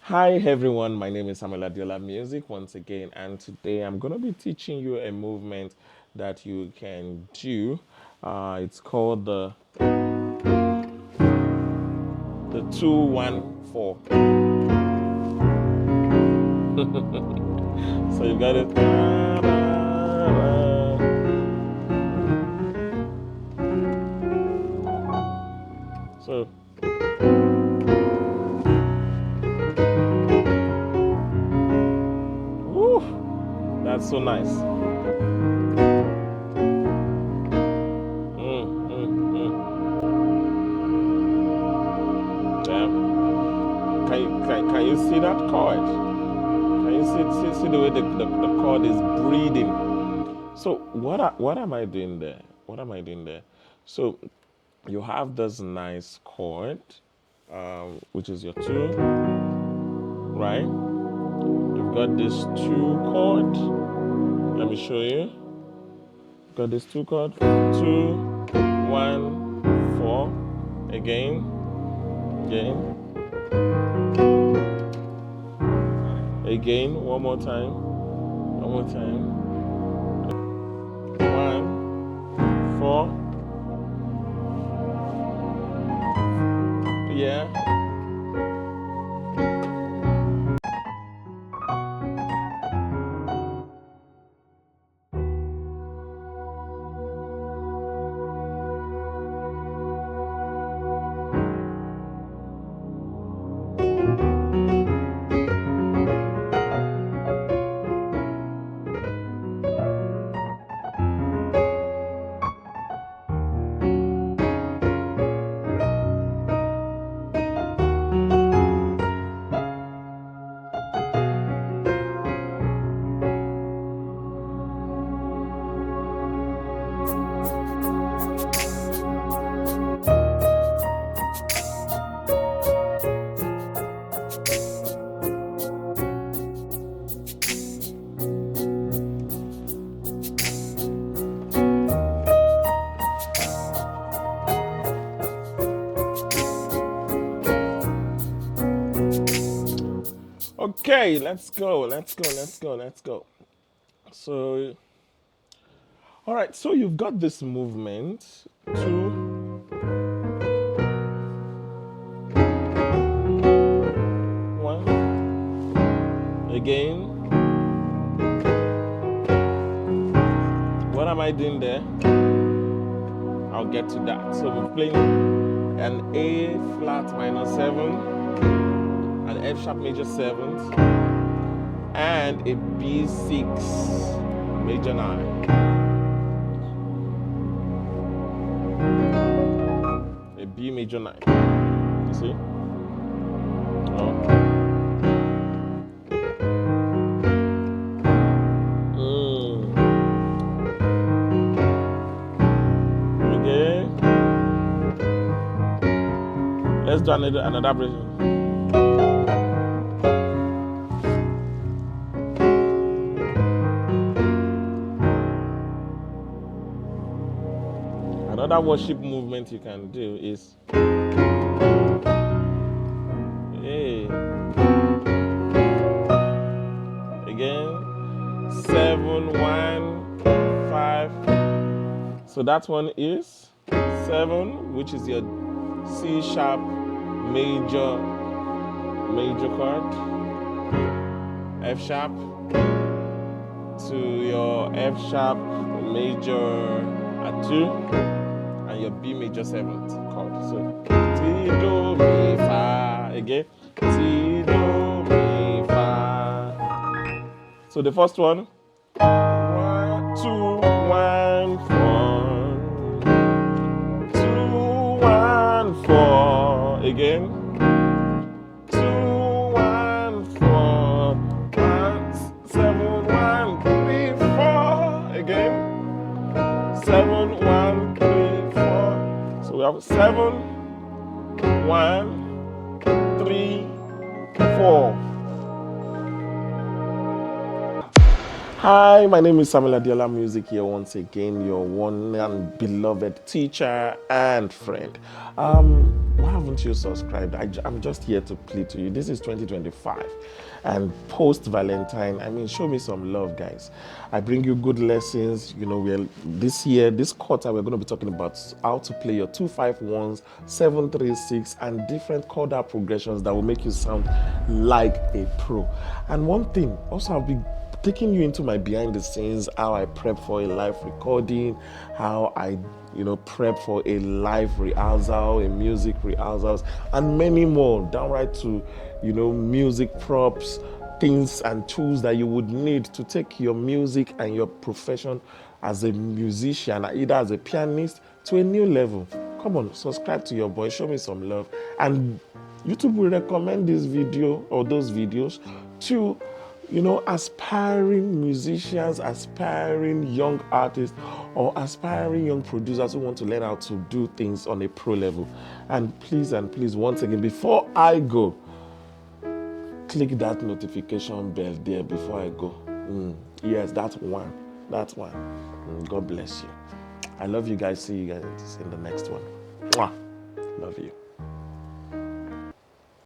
Hi everyone, my name is Samuel Adiola Music once again, and today I'm going to be teaching you a movement that you can do. It's called the 2-1-4. So you got it. So woo, that's so nice. Yeah. Can you see that chord? Can you see the way the chord is breathing? So what am I doing there? What am I doing there? So you have this nice chord, which is your two, right? You've got this two chord. Let me show you. Got this two chord. 2-1-4. Again. Again. One more time. 1-4. Yeah. Okay, let's go. So, all right, so you've got this movement. 2-1. Again. What am I doing there? I'll get to that. So we're playing an A flat minor 7, an F sharp major 7th, and a B6 major 9. A B major 9. You see? Oh. Okay. Let's do another version. Another worship movement you can do is again 7-1-5. So that one is 7, which is your C sharp major chord, F sharp to your F sharp major at 2, and your B major 7th chord. So T do mi fa again, T do mi fa. So the first one, 1-2-1-4, 2-1-4 again. 2-1-4, 1-7-1-3-4 again. 7-1-3-4. So we have 7-1-3-4. Hi, my name is Samuel Adiola Music here once again, your one and beloved teacher and friend. Why haven't you subscribed? I'm just here to plead to you. This is 2025 and post Valentine. I mean, show me some love, guys. I bring you good lessons. You know, this quarter, we're going to be talking about how to play your 251s, 736, and different chordal progressions that will make you sound like a pro. And one thing, also, I'll be taking you into my behind the scenes, how I prep for a live recording, how I prep for a live rehearsal, a music rehearsals, and many more, downright to music props, things and tools that you would need to take your music and your profession as a musician, either as a pianist, to a new level. Come on, subscribe to your boy, show me some love, and YouTube will recommend this video or those videos to aspiring musicians, aspiring young artists, or aspiring young producers who want to learn how to do things on a pro level. And please, once again, before I go, click that notification bell there before I go. Yes, that's one. God bless you. I love you guys. See you guys in the next one. Mwah. Love you.